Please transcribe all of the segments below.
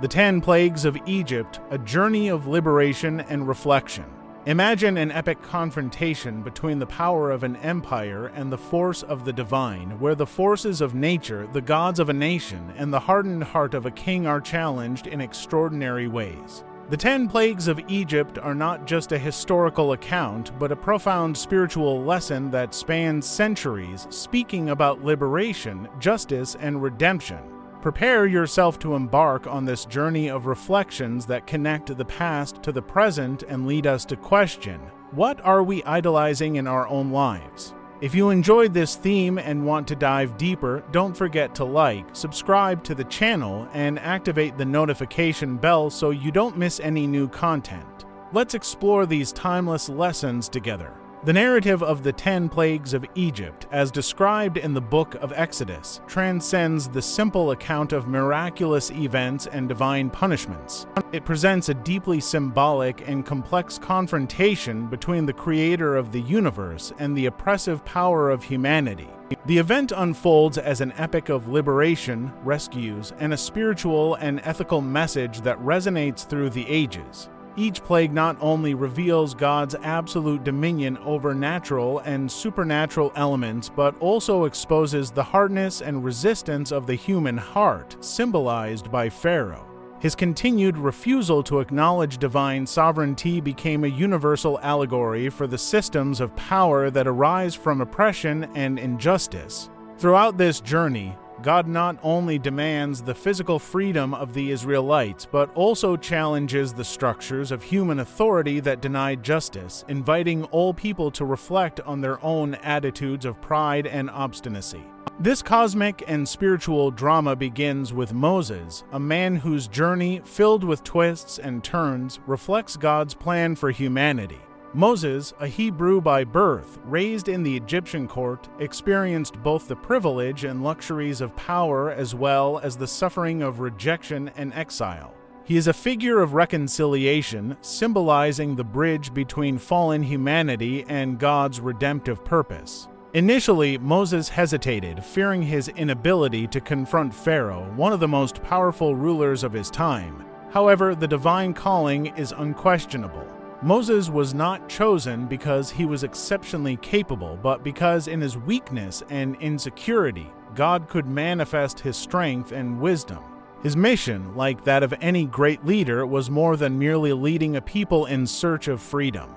The 10 Plagues of Egypt, a journey of liberation and reflection. Imagine an epic confrontation between the power of an empire and the force of the divine, where the forces of nature, the gods of a nation, and the hardened heart of a king are challenged in extraordinary ways. The 10 Plagues of Egypt are not just a historical account, but a profound spiritual lesson that spans centuries, speaking about liberation, justice, and redemption. Prepare yourself to embark on this journey of reflections that connect the past to the present and lead us to question, what are we idolizing in our own lives? If you enjoyed this theme and want to dive deeper, don't forget to like, subscribe to the channel, and activate the notification bell so you don't miss any new content. Let's explore these timeless lessons together. The narrative of the 10 Plagues of Egypt, as described in the book of Exodus, transcends the simple account of miraculous events and divine punishments. It presents a deeply symbolic and complex confrontation between the creator of the universe and the oppressive power of humanity. The event unfolds as an epic of liberation, rescues, and a spiritual and ethical message that resonates through the ages. Each plague not only reveals God's absolute dominion over natural and supernatural elements, but also exposes the hardness and resistance of the human heart, symbolized by Pharaoh. His continued refusal to acknowledge divine sovereignty became a universal allegory for the systems of power that arise from oppression and injustice. Throughout this journey, God not only demands the physical freedom of the Israelites, but also challenges the structures of human authority that deny justice, inviting all people to reflect on their own attitudes of pride and obstinacy. This cosmic and spiritual drama begins with Moses, a man whose journey, filled with twists and turns, reflects God's plan for humanity. Moses, a Hebrew by birth, raised in the Egyptian court, experienced both the privilege and luxuries of power as well as the suffering of rejection and exile. He is a figure of reconciliation, symbolizing the bridge between fallen humanity and God's redemptive purpose. Initially, Moses hesitated, fearing his inability to confront Pharaoh, one of the most powerful rulers of his time. However, the divine calling is unquestionable. Moses was not chosen because he was exceptionally capable, but because in his weakness and insecurity, God could manifest his strength and wisdom. His mission, like that of any great leader, was more than merely leading a people in search of freedom.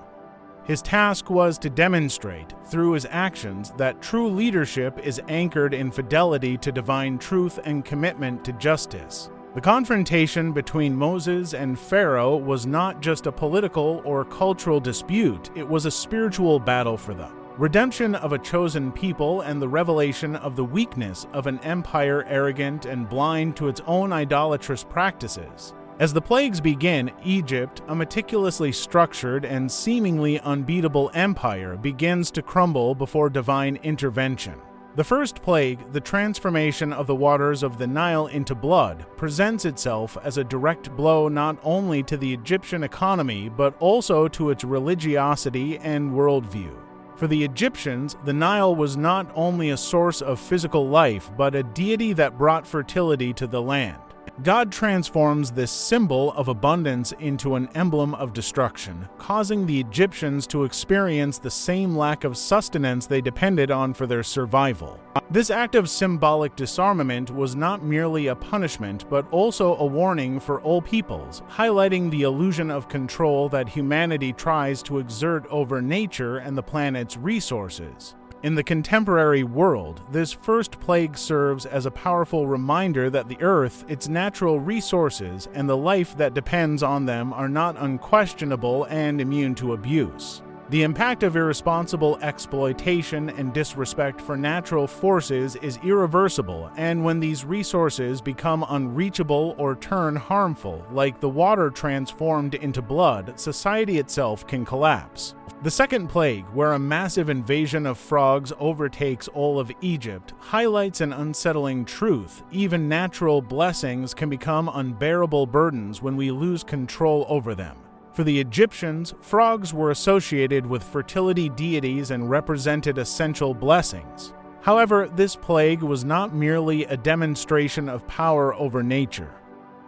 His task was to demonstrate, through his actions, that true leadership is anchored in fidelity to divine truth and commitment to justice. The confrontation between Moses and Pharaoh was not just a political or cultural dispute, it was a spiritual battle for the redemption of a chosen people and the revelation of the weakness of an empire arrogant and blind to its own idolatrous practices. As the plagues begin, Egypt, a meticulously structured and seemingly unbeatable empire, begins to crumble before divine intervention. The first plague, the transformation of the waters of the Nile into blood, presents itself as a direct blow not only to the Egyptian economy but also to its religiosity and worldview. For the Egyptians, the Nile was not only a source of physical life but a deity that brought fertility to the land. God transforms this symbol of abundance into an emblem of destruction, causing the Egyptians to experience the same lack of sustenance they depended on for their survival. This act of symbolic disarmament was not merely a punishment, but also a warning for all peoples, highlighting the illusion of control that humanity tries to exert over nature and the planet's resources. In the contemporary world, this first plague serves as a powerful reminder that the earth, its natural resources, and the life that depends on them are not unquestionable and immune to abuse. The impact of irresponsible exploitation and disrespect for natural forces is irreversible, and when these resources become unreachable or turn harmful, like the water transformed into blood, society itself can collapse. The second plague, where a massive invasion of frogs overtakes all of Egypt, highlights an unsettling truth. Even natural blessings can become unbearable burdens when we lose control over them. For the Egyptians, frogs were associated with fertility deities and represented essential blessings. However, this plague was not merely a demonstration of power over nature.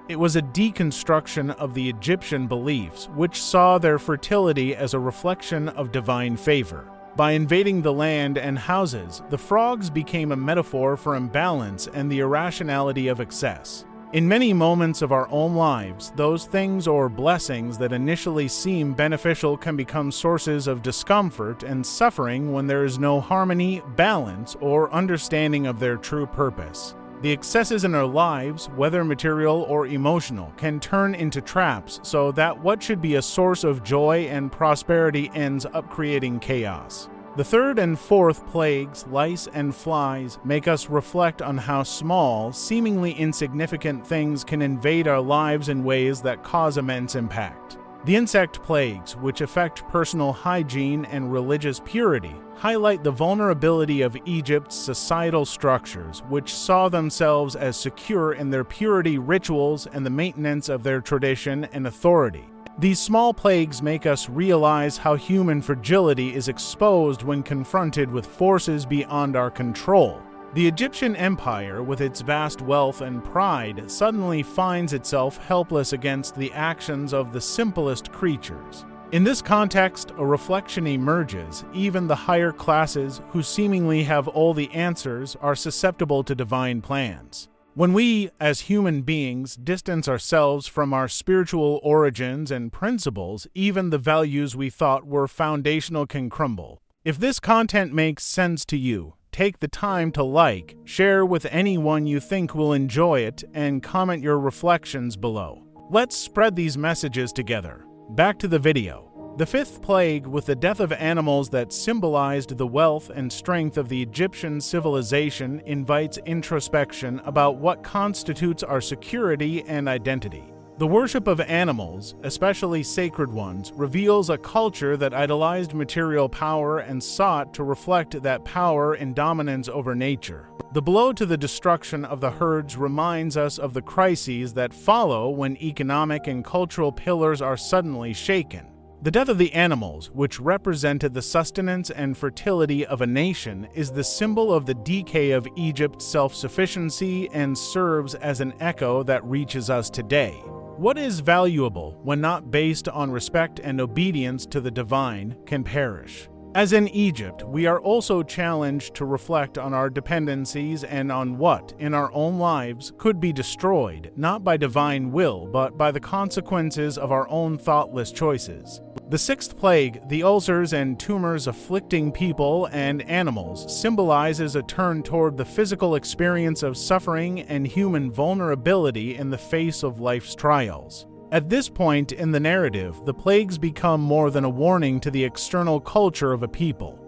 It was a deconstruction of the Egyptian beliefs, which saw their fertility as a reflection of divine favor. By invading the land and houses, the frogs became a metaphor for imbalance and the irrationality of excess. In many moments of our own lives, those things or blessings that initially seem beneficial can become sources of discomfort and suffering when there is no harmony, balance, or understanding of their true purpose. The excesses in our lives, whether material or emotional, can turn into traps so that what should be a source of joy and prosperity ends up creating chaos. The third and fourth plagues, lice and flies, make us reflect on how small, seemingly insignificant things can invade our lives in ways that cause immense impact. The insect plagues, which affect personal hygiene and religious purity, highlight the vulnerability of Egypt's societal structures, which saw themselves as secure in their purity rituals and the maintenance of their tradition and authority. These small plagues make us realize how human fragility is exposed when confronted with forces beyond our control. The Egyptian empire, with its vast wealth and pride, suddenly finds itself helpless against the actions of the simplest creatures. In this context, a reflection emerges. Even the higher classes, who seemingly have all the answers, are susceptible to divine plans. When we, as human beings, distance ourselves from our spiritual origins and principles, even the values we thought were foundational can crumble. If this content makes sense to you, take the time to like, share with anyone you think will enjoy it, and comment your reflections below. Let's spread these messages together. Back to the video. The fifth plague, with the death of animals that symbolized the wealth and strength of the Egyptian civilization, invites introspection about what constitutes our security and identity. The worship of animals, especially sacred ones, reveals a culture that idolized material power and sought to reflect that power in dominance over nature. The blow to the destruction of the herds reminds us of the crises that follow when economic and cultural pillars are suddenly shaken. The death of the animals, which represented the sustenance and fertility of a nation, is the symbol of the decay of Egypt's self-sufficiency and serves as an echo that reaches us today. What is valuable, when not based on respect and obedience to the divine, can perish. As in Egypt, we are also challenged to reflect on our dependencies and on what, in our own lives, could be destroyed, not by divine will, but by the consequences of our own thoughtless choices. The sixth plague, the ulcers and tumors afflicting people and animals, symbolizes a turn toward the physical experience of suffering and human vulnerability in the face of life's trials. At this point in the narrative, the plagues become more than a warning to the external culture of a people.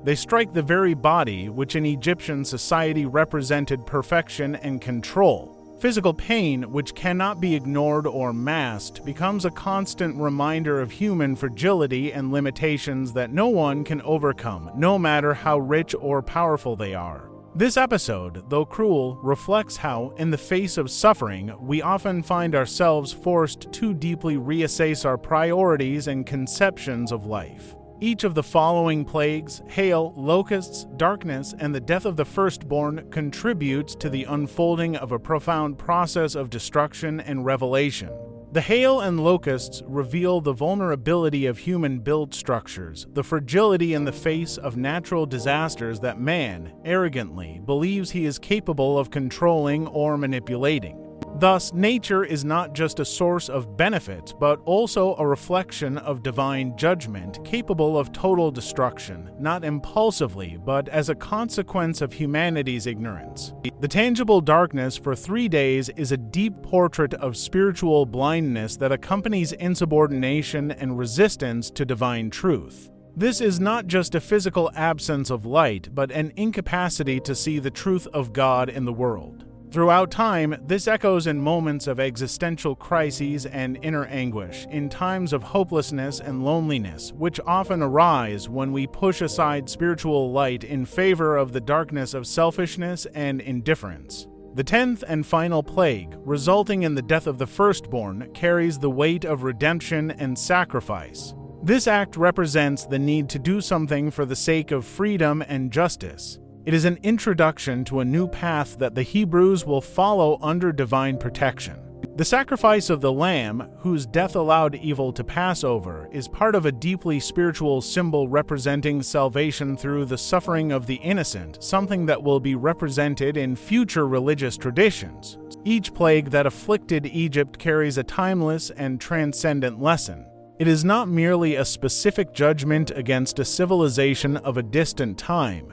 They strike the very body which in Egyptian society represented perfection and control. Physical pain, which cannot be ignored or masked, becomes a constant reminder of human fragility and limitations that no one can overcome, no matter how rich or powerful they are. This episode, though cruel, reflects how, in the face of suffering, we often find ourselves forced to deeply reassess our priorities and conceptions of life. Each of the following plagues, hail, locusts, darkness, and the death of the firstborn, contributes to the unfolding of a profound process of destruction and revelation. The hail and locusts reveal the vulnerability of human-built structures, the fragility in the face of natural disasters that man, arrogantly, believes he is capable of controlling or manipulating. Thus, nature is not just a source of benefit, but also a reflection of divine judgment, capable of total destruction, not impulsively, but as a consequence of humanity's ignorance. The tangible darkness for 3 days is a deep portrait of spiritual blindness that accompanies insubordination and resistance to divine truth. This is not just a physical absence of light, but an incapacity to see the truth of God in the world. Throughout time, this echoes in moments of existential crises and inner anguish, in times of hopelessness and loneliness, which often arise when we push aside spiritual light in favor of the darkness of selfishness and indifference. The 10th and final plague, resulting in the death of the firstborn, carries the weight of redemption and sacrifice. This act represents the need to do something for the sake of freedom and justice. It is an introduction to a new path that the Hebrews will follow under divine protection. The sacrifice of the Lamb, whose death allowed evil to pass over, is part of a deeply spiritual symbol representing salvation through the suffering of the innocent, something that will be represented in future religious traditions. Each plague that afflicted Egypt carries a timeless and transcendent lesson. It is not merely a specific judgment against a civilization of a distant time.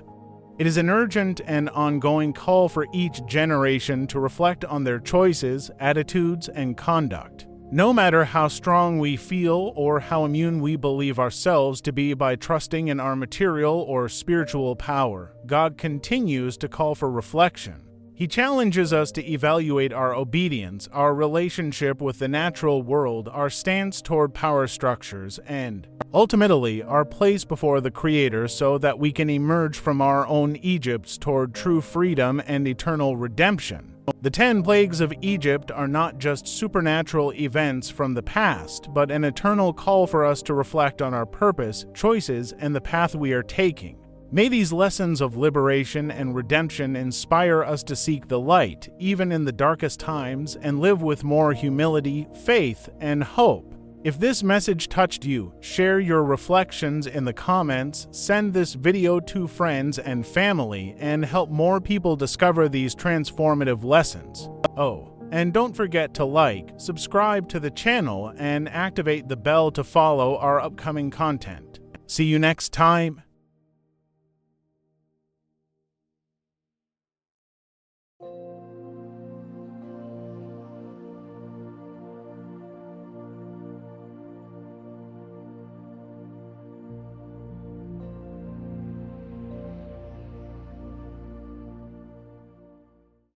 It is an urgent and ongoing call for each generation to reflect on their choices, attitudes, and conduct. No matter how strong we feel or how immune we believe ourselves to be by trusting in our material or spiritual power, God continues to call for reflection. He challenges us to evaluate our obedience, our relationship with the natural world, our stance toward power structures, and, ultimately, our place before the Creator so that we can emerge from our own Egypts toward true freedom and eternal redemption. The 10 plagues of Egypt are not just supernatural events from the past, but an eternal call for us to reflect on our purpose, choices, and the path we are taking. May these lessons of liberation and redemption inspire us to seek the light, even in the darkest times, and live with more humility, faith, and hope. If this message touched you, share your reflections in the comments, send this video to friends and family, and help more people discover these transformative lessons. Oh, and don't forget to like, subscribe to the channel, and activate the bell to follow our upcoming content. See you next time.